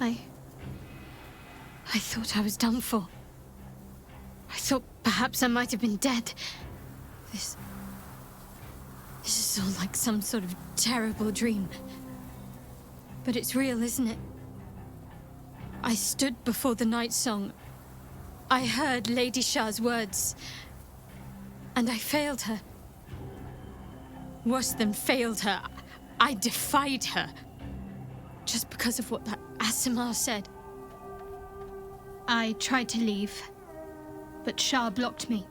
I thought I was done for. I thought perhaps I might have been dead. This is all like some sort of terrible dream. But it's real, isn't it? I stood before the night song. I heard Lady Shah's words. And I failed her. Worse than failed her, I defied her. Just because of what that Asimar said. I tried to leave, but Shah blocked me.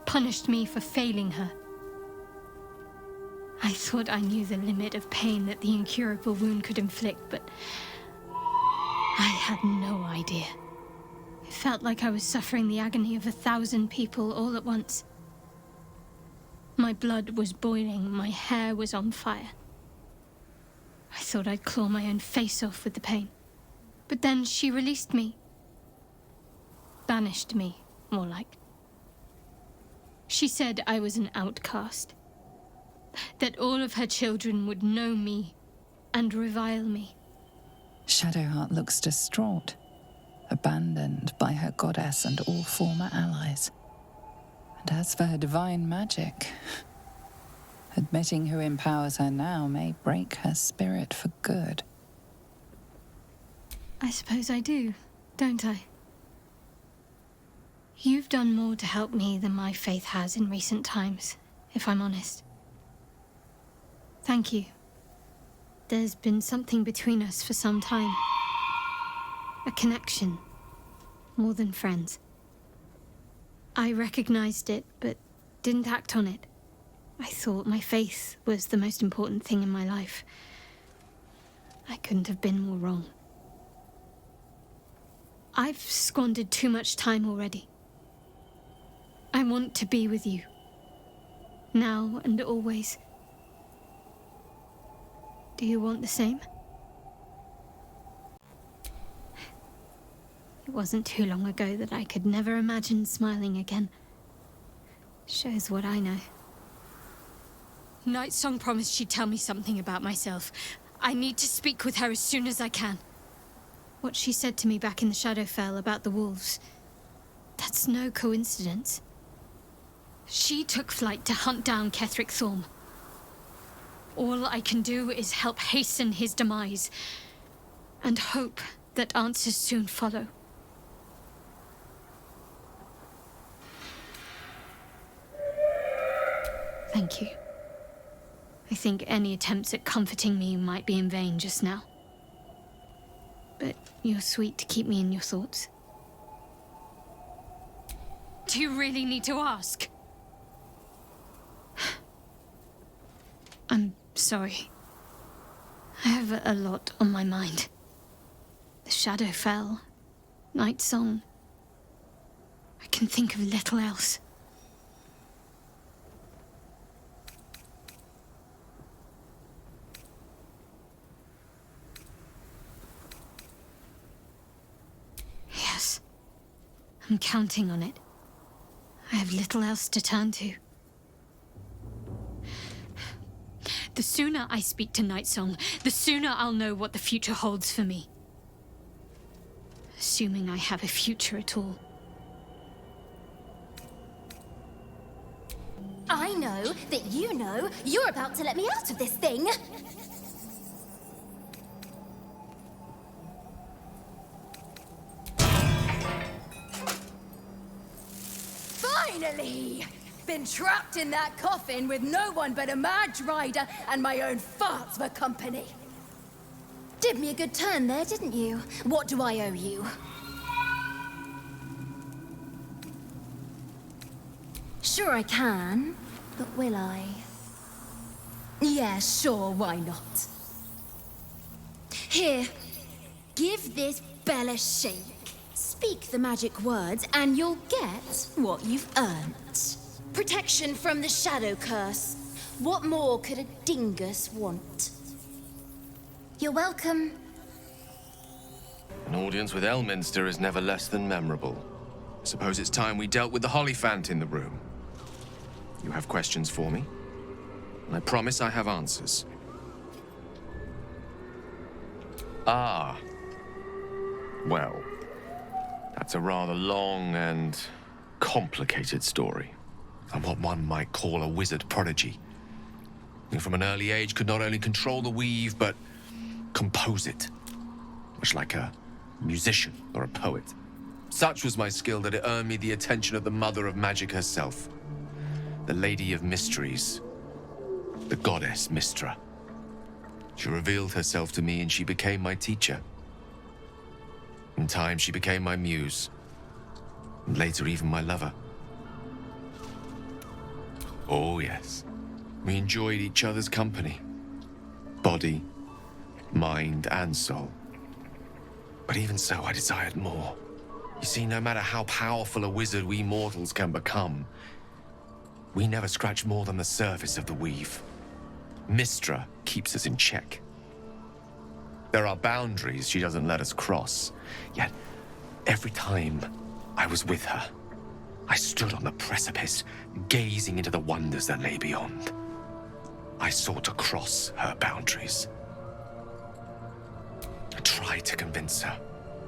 Punished me for failing her. I thought I knew the limit of pain that the incurable wound could inflict, but I had no idea. It felt like I was suffering the agony of 1,000 people all at once. My blood was boiling, my hair was on fire. I thought I'd claw my own face off with the pain. But then she released me. Banished me, more like. She said I was an outcast. That all of her children would know me and revile me. Shadowheart looks distraught, abandoned by her goddess and all former allies. And as for her divine magic, admitting who empowers her now may break her spirit for good. I suppose I do, don't I? You've done more to help me than my faith has in recent times, if I'm honest. Thank you. There's been something between us for some time. A connection, more than friends. I recognized it, but didn't act on it. I thought my faith was the most important thing in my life. I couldn't have been more wrong. I've squandered too much time already. I want to be with you. Now and always. Do you want the same? It wasn't too long ago that I could never imagine smiling again. Shows what I know. Nightsong promised she'd tell me something about myself. I need to speak with her as soon as I can. What she said to me back in the Shadowfell about the wolves, that's no coincidence. She took flight to hunt down Ketheric Thorm. All I can do is help hasten his demise, and hope that answers soon follow. Thank you. I think any attempts at comforting me might be in vain just now. But you're sweet to keep me in your thoughts. Do you really need to ask? I'm sorry. I have a lot on my mind. The Shadowfell, Nightsong. I can think of little else. Yes, I'm counting on it. I have little else to turn to. The sooner I speak to Nightsong, the sooner I'll know what the future holds for me. Assuming I have a future at all. I know that you know you're about to let me out of this thing. Finally! Been trapped in that coffin with no one but a mad rider and my own farts for company. Did me a good turn there, didn't you? What do I owe you? Sure I can, but will I? Yeah, sure, why not? Here, give this bell a shake. Speak the magic words and you'll get what you've earned. Protection from the shadow curse. What more could a dingus want? You're welcome. An audience with Elminster is never less than memorable. I suppose it's time we dealt with the Hollyphant in the room. You have questions for me? And I promise I have answers. Ah. Well, that's a rather long and complicated story. I'm what one might call a wizard prodigy. Who from an early age could not only control the weave, but compose it. Much like a musician or a poet. Such was my skill that it earned me the attention of the mother of magic herself. The Lady of Mysteries. The goddess Mystra. She revealed herself to me and she became my teacher. In time, she became my muse. And later, even my lover. Oh, yes. We enjoyed each other's company. Body, mind, and soul. But even so, I desired more. You see, no matter how powerful a wizard we mortals can become, we never scratch more than the surface of the weave. Mystra keeps us in check. There are boundaries she doesn't let us cross. Yet, every time I was with her, I stood on the precipice, gazing into the wonders that lay beyond. I sought to cross her boundaries. I tried to convince her.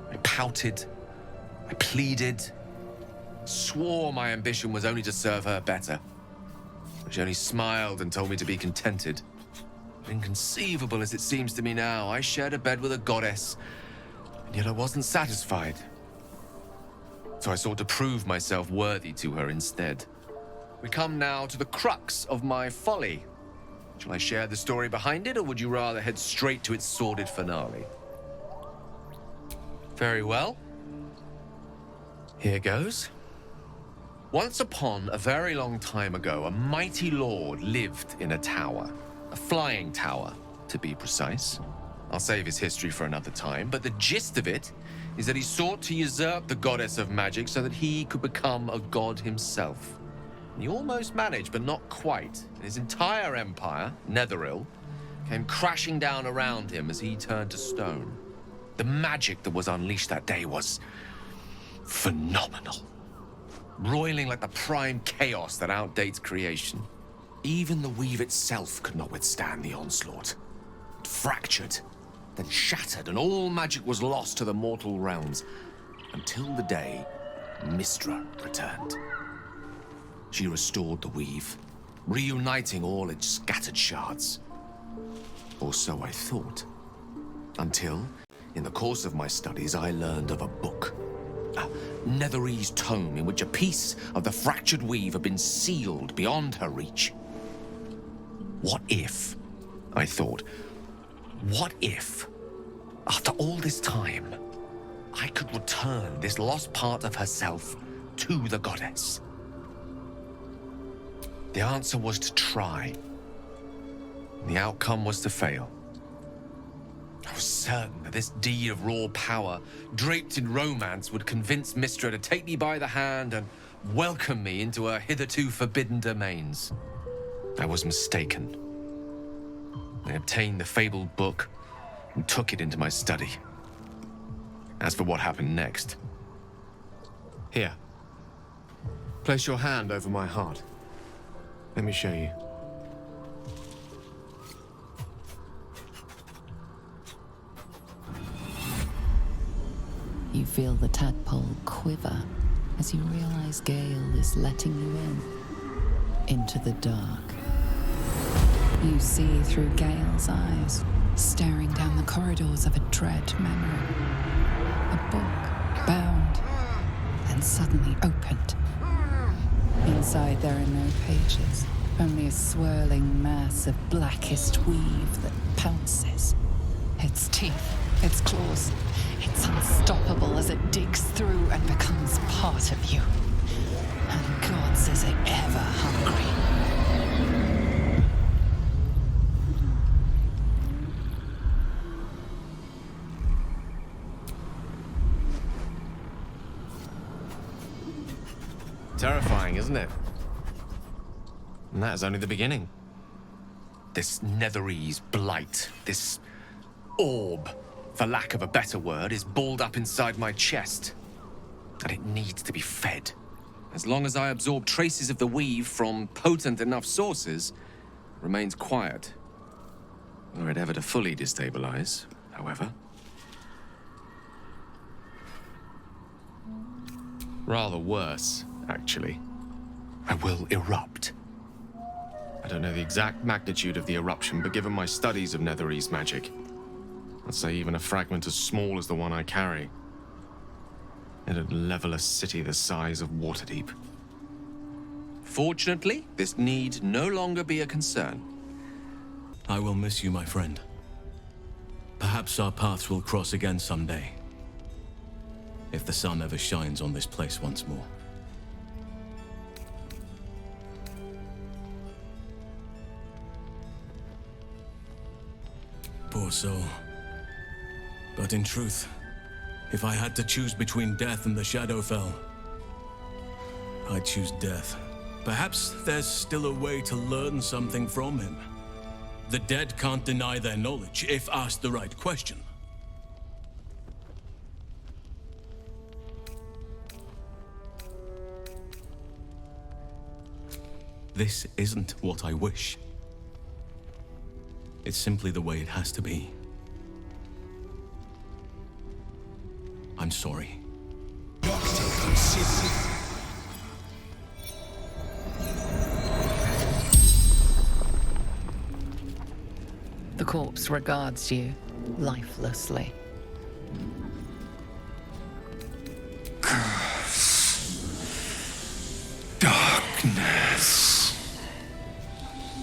I pouted. I pleaded. Swore my ambition was only to serve her better. She only smiled and told me to be contented. Inconceivable as it seems to me now, I shared a bed with a goddess, and yet I wasn't satisfied. So I sought to prove myself worthy to her instead. We come now to the crux of my folly. Shall I share the story behind it, or would you rather head straight to its sordid finale? Very well. Here goes. Once upon a very long time ago, a mighty lord lived in a tower. A flying tower, to be precise. I'll save his history for another time, but the gist of it is that he sought to usurp the goddess of magic so that he could become a god himself. And he almost managed, but not quite. His entire empire, Netheril, came crashing down around him as he turned to stone. The magic that was unleashed that day was phenomenal. Roiling like the prime chaos that outdates creation. Even the weave itself could not withstand the onslaught. It fractured, then shattered, and all magic was lost to the mortal realms. Until the day Mystra returned. She restored the weave, reuniting all its scattered shards. Or so I thought. Until, in the course of my studies, I learned of a book. A Netherese tome in which a piece of the fractured weave had been sealed beyond her reach. What if, I thought, what if, after all this time, I could return this lost part of herself to the goddess? The answer was to try. The outcome was to fail. I was certain that this deed of raw power, draped in romance, would convince Mystra to take me by the hand and welcome me into her hitherto forbidden domains. I was mistaken. I obtained the fabled book and took it into my study. As for what happened next... Here. Place your hand over my heart. Let me show you. You feel the tadpole quiver as you realize Gale is letting you into the dark. You see through Gale's eyes, staring down the corridors of a dread memory. A book, bound, and suddenly opened. Inside there are no pages, only a swirling mass of blackest weave that pounces. Its teeth, its claws, it's unstoppable as it digs through and becomes part of you. And gods, is it ever hungry. Terrifying, isn't it? And that is only the beginning. This Netherese blight, this orb, for lack of a better word, is balled up inside my chest. And it needs to be fed. As long as I absorb traces of the weave from potent enough sources, it remains quiet. Were it ever to fully destabilize, however, Rather worse, actually. I will erupt. I don't know the exact magnitude of the eruption, but given my studies of Netherese magic, I'd say even a fragment as small as the one I carry, it'd level a city the size of Waterdeep. Fortunately, this need no longer be a concern. I will miss you, my friend. Perhaps our paths will cross again someday, if the sun ever shines on this place once more. Poor soul. But in truth, if I had to choose between death and the Shadowfell, I'd choose death. Perhaps there's still a way to learn something from him. The dead can't deny their knowledge if asked the right question. This isn't what I wish. It's simply the way it has to be. I'm sorry. The corpse regards you lifelessly. Darkness.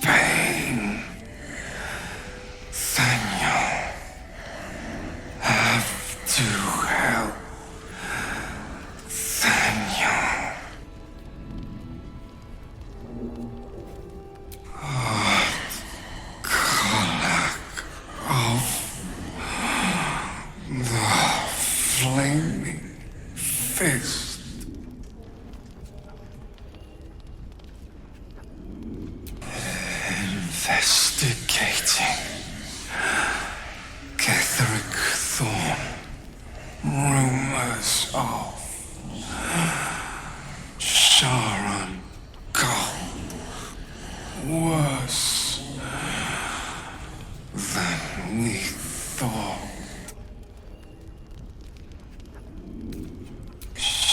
Pain. Thaniel. Have to help. Thaniel. Flaming fist. Investigating. Ketheric Thorm. Rumors of Sharon Gold. Worse than we thought.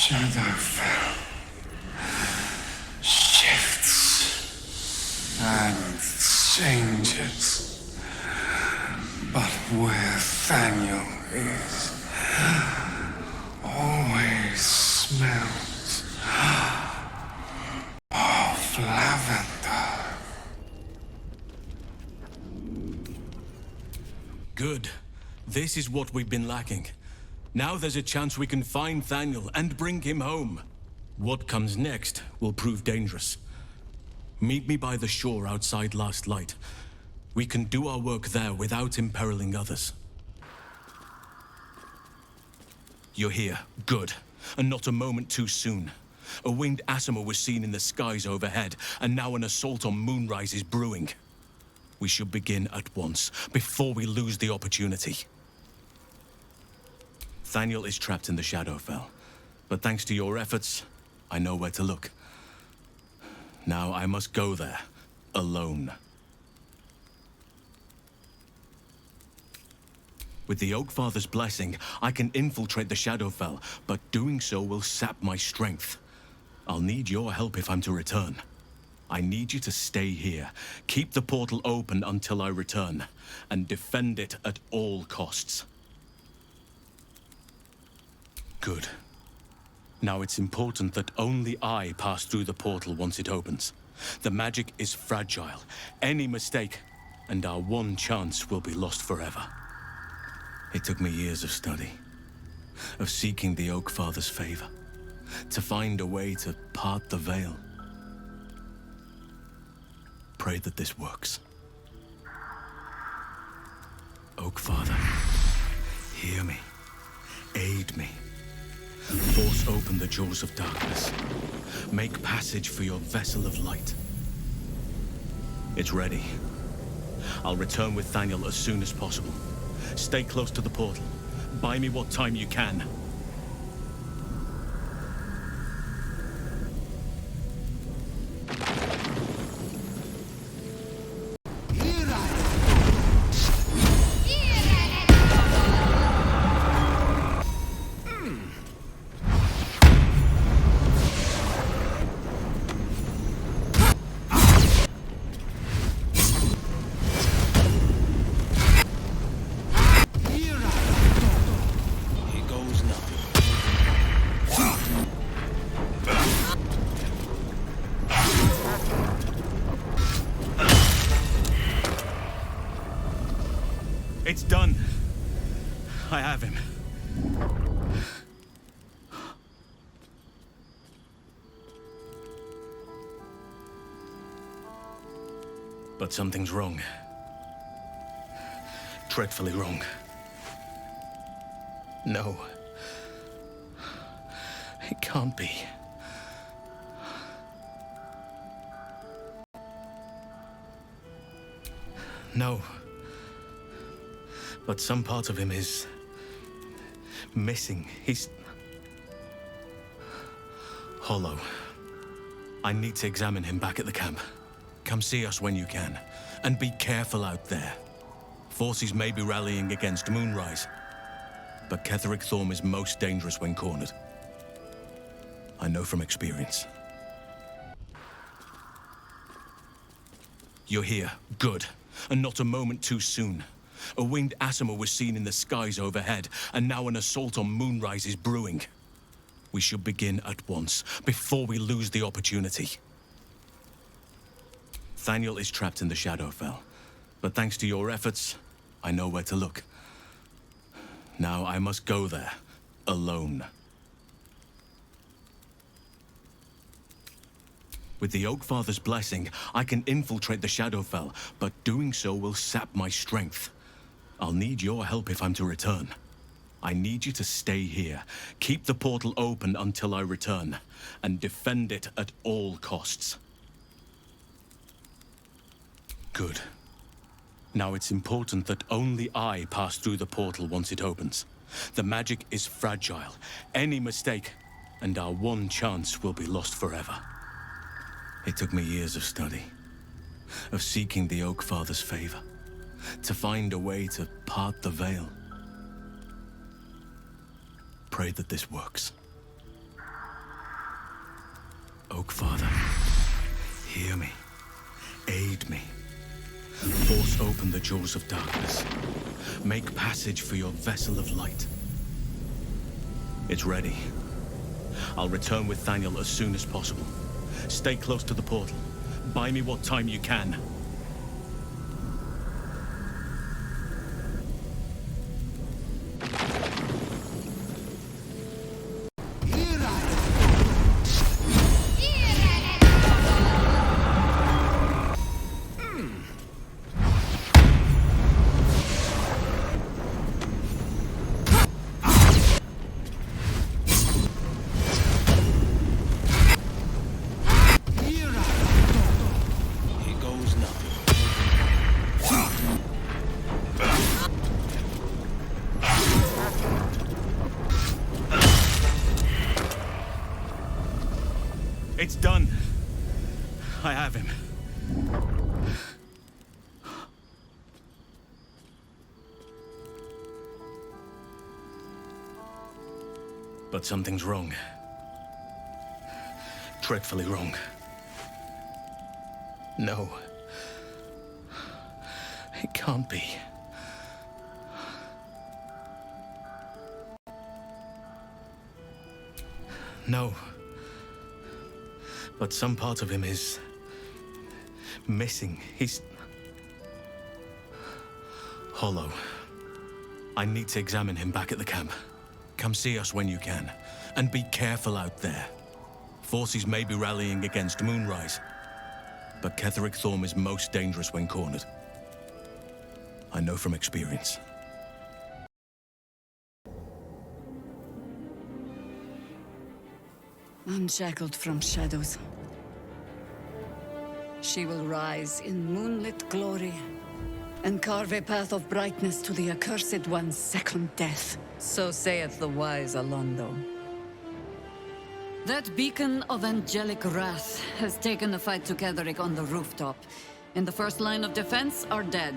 Shadowfell shifts and changes, but where Thaniel is, always smells of lavender. Good. This is what we've been lacking. Now there's a chance we can find Thaniel and bring him home. What comes next will prove dangerous. Meet me by the shore outside Last Light. We can do our work there without imperiling others. You're here. Good. And not a moment too soon. A winged Asimo was seen in the skies overhead, and now an assault on Moonrise is brewing. We should begin at once, before we lose the opportunity. Thaniel is trapped in the Shadowfell, but thanks to your efforts, I know where to look. Now I must go there, alone. With the Oakfather's blessing, I can infiltrate the Shadowfell, but doing so will sap my strength. I'll need your help if I'm to return. I need you to stay here, keep the portal open until I return, and defend it at all costs. Good. Now it's important that only I pass through the portal once it opens. The magic is fragile. Any mistake, and our one chance will be lost forever. It took me years of study, of seeking the Oakfather's favor, to find a way to part the veil. Pray that this works. Oakfather, hear me. Aid me. Force open the jaws of darkness. Make passage for your vessel of light. It's ready. I'll return with Thaniel as soon as possible. Stay close to the portal. Buy me what time you can. I have him. But something's wrong. Dreadfully wrong. No. It can't be. No. But some part of him is missing. He's hollow. I need to examine him back at the camp. Come see us when you can. And be careful out there. Forces may be rallying against Moonrise, but Ketheric Thorm is most dangerous when cornered. I know from experience. You're here. Good. And not a moment too soon. A winged Asima was seen in the skies overhead, and now an assault on Moonrise is brewing. We should begin at once, before we lose the opportunity. Thaniel is trapped in the Shadowfell, but thanks to your efforts, I know where to look. Now I must go there, alone. With the Oakfather's blessing, I can infiltrate the Shadowfell, but doing so will sap my strength. I'll need your help if I'm to return. I need you to stay here, keep the portal open until I return, and defend it at all costs. Good. Now it's important that only I pass through the portal once it opens. The magic is fragile. Any mistake, and our one chance will be lost forever. It took me years of study, of seeking the Oakfather's favor, to find a way to part the veil. Pray that this works. Oakfather, hear me. Aid me. Force open the jaws of darkness. Make passage for your vessel of light. It's ready. I'll return with Thaniel as soon as possible. Stay close to the portal. Buy me what time you can. It's done. I have him. But something's wrong. Dreadfully wrong. No. It can't be. No. But some part of him is missing. He's hollow. I need to examine him back at the camp. Come see us when you can. And be careful out there. Forces may be rallying against Moonrise, but Ketheric Thorm is most dangerous when cornered. I know from experience. Unshackled from shadows, she will rise in moonlit glory and carve a path of brightness to the accursed one's second death. So saith the wise Alondo. That beacon of angelic wrath has taken the fight to Ketheric on the rooftop, and the first line of defense are dead.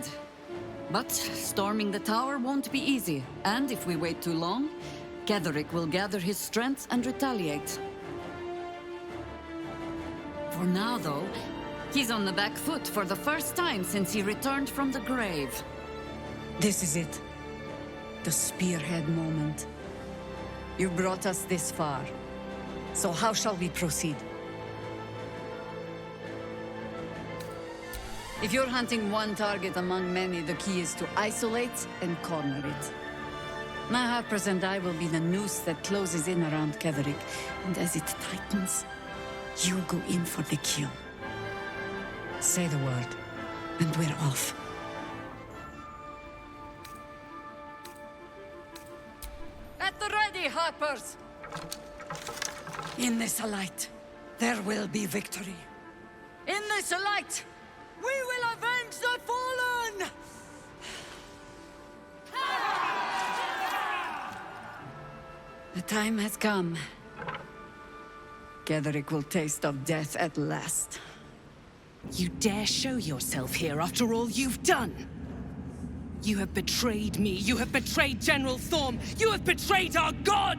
But storming the tower won't be easy, and if we wait too long, Ketheric will gather his strength and retaliate. For now, though, he's on the back foot for the first time since he returned from the grave. This is it. The spearhead moment. You brought us this far. So how shall we proceed? If you're hunting one target among many, the key is to isolate and corner it. My Harpers and I will be the noose that closes in around Ketheric, and as it tightens, you go in for the kill. Say the word, and we're off. At the ready, Harpers! In this light, there will be victory. In this light, we will avenge the fallen! The time has come. Ketheric will taste of death at last. You dare show yourself here after all you've done? You have betrayed me. You have betrayed General Thorm. You have betrayed our god!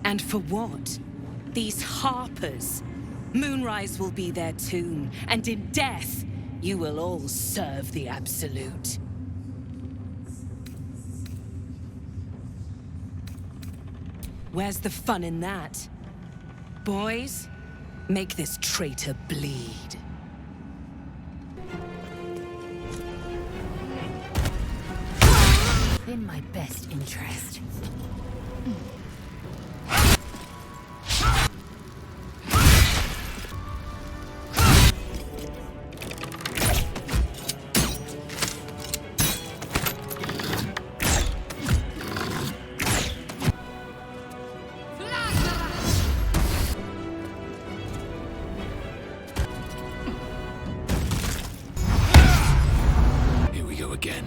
And for what? These Harpers. Moonrise will be their tomb, and in death, you will all serve the Absolute. Where's the fun in that? Boys, make this traitor bleed. In my best interest. Here we go again.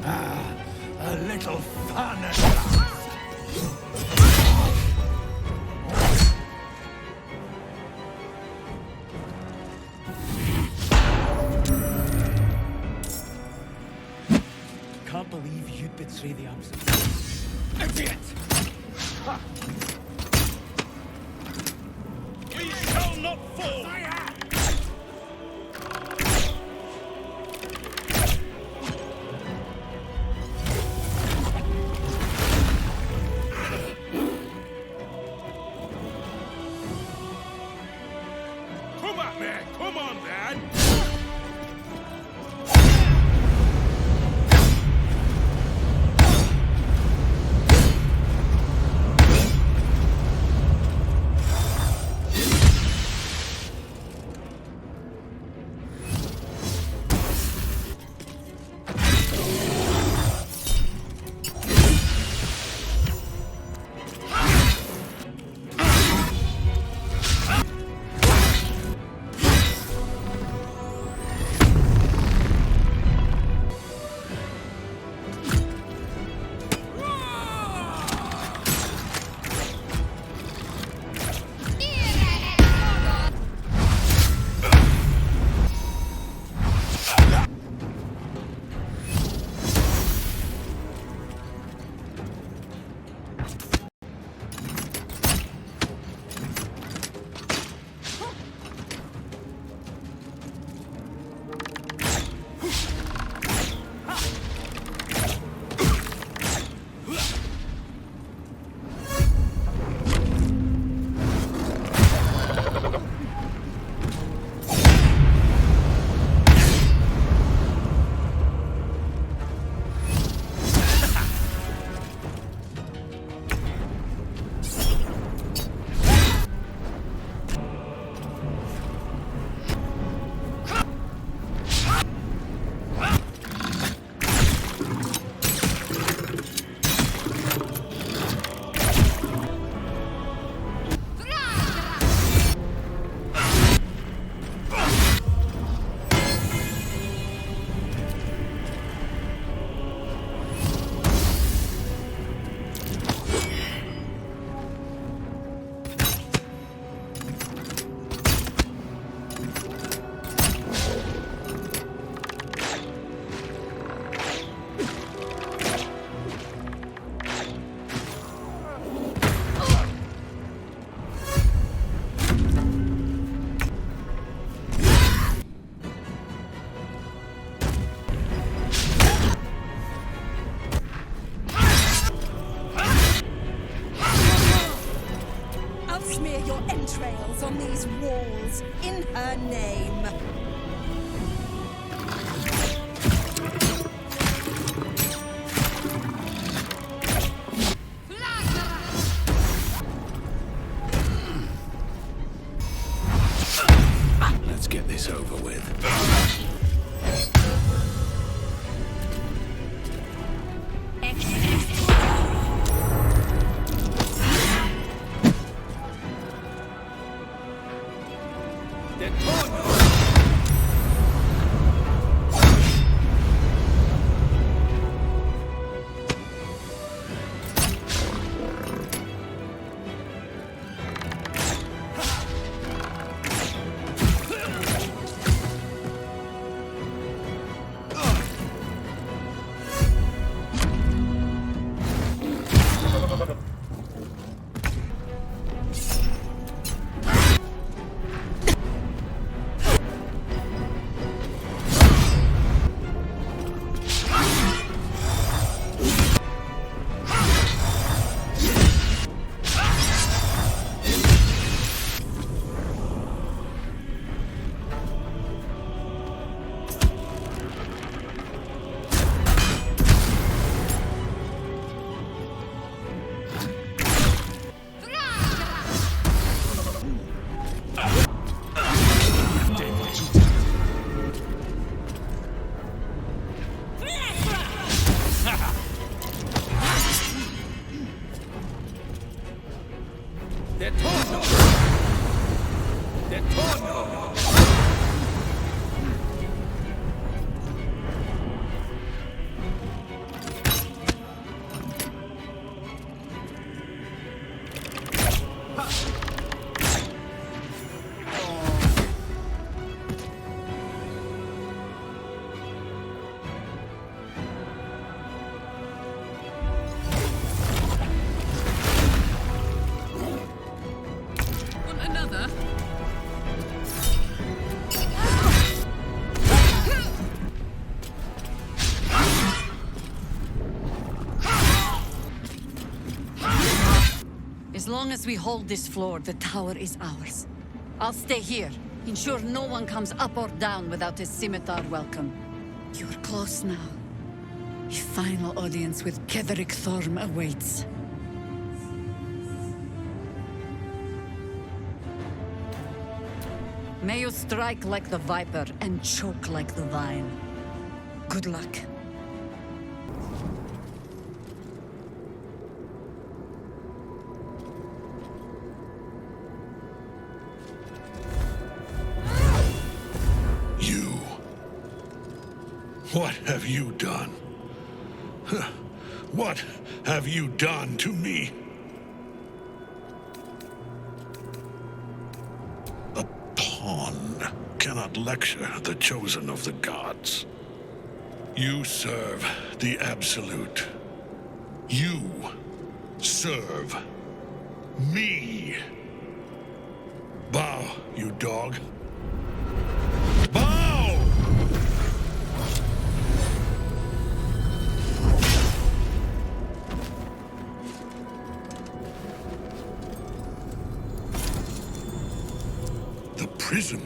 A little fun. Can't believe you'd betray the Absolute. Idiot! We shall not fall! Come on, man! Come on, man! entrails on these walls in her name. As long as we hold this floor, the tower is ours. I'll stay here. Ensure no one comes up or down without a scimitar welcome. You're close now. A final audience with Ketheric Thorm awaits. May you strike like the viper and choke like the vine. Good luck. You. What have you done? What have you done to me? A pawn cannot lecture the chosen of the gods. You serve the Absolute. You serve me. Bow, you dog. Bow! The prism.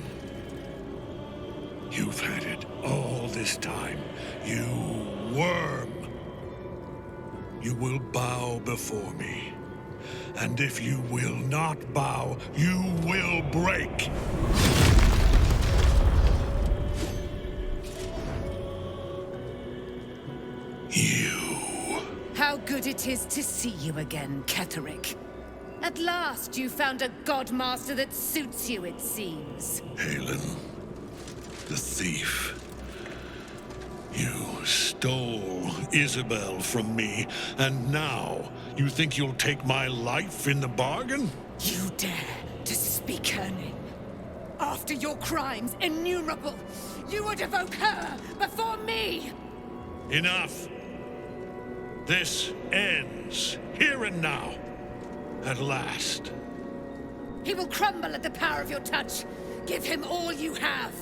You've had it all this time. You worm. You will bow before me. And if you will not bow, you will break. You. How good it is to see you again, Ketheric. At last you found a godmaster that suits you, it seems. Aylin, the thief. You stole Isabel from me, and now you think you'll take my life in the bargain? You dare to speak her name. After your crimes innumerable, you would evoke her before me! Enough. This ends here and now. At last. He will crumble at the power of your touch. Give him all you have.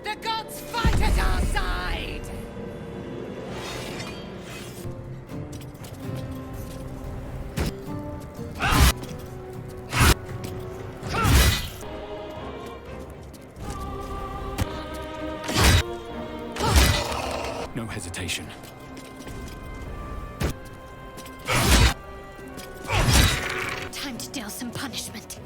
The gods fight at our side! No hesitation. Time to deal some punishment.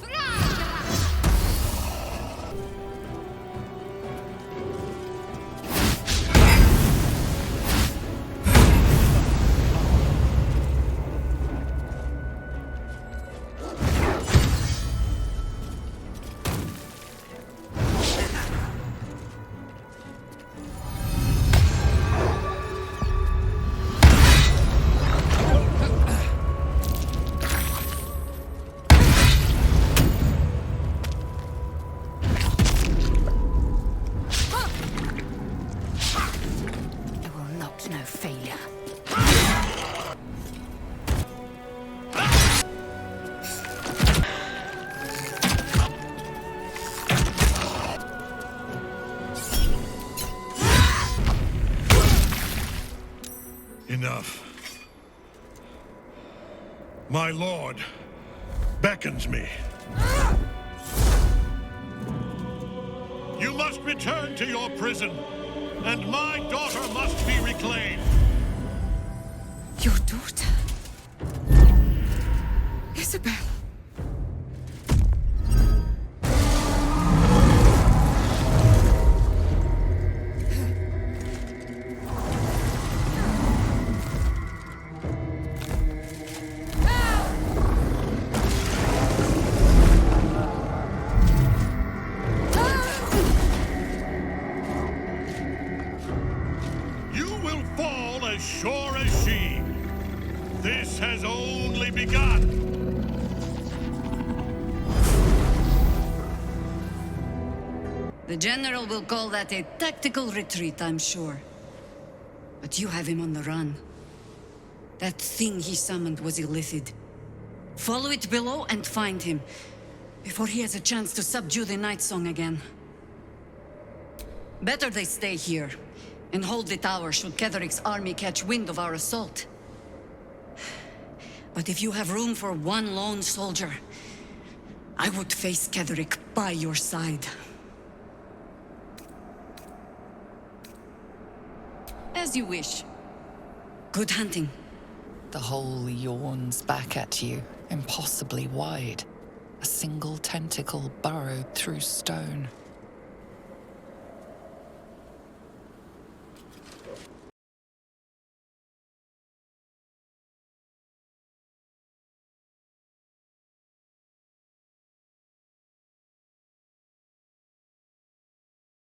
No failure. Enough. My lord beckons me. You must return to your prison, and my daughter must be reclaimed. Your daughter? Isabel. Sure as she. This has only begun. The General will call that a tactical retreat, I'm sure. But you have him on the run. That thing he summoned was illithid. Follow it below and find him, before he has a chance to subdue the Night Song again. Better they stay here, and hold the tower should Ketheric's army catch wind of our assault. But if you have room for one lone soldier, I would face Ketheric by your side. As you wish. Good hunting. The hole yawns back at you, impossibly wide. A single tentacle burrowed through stone.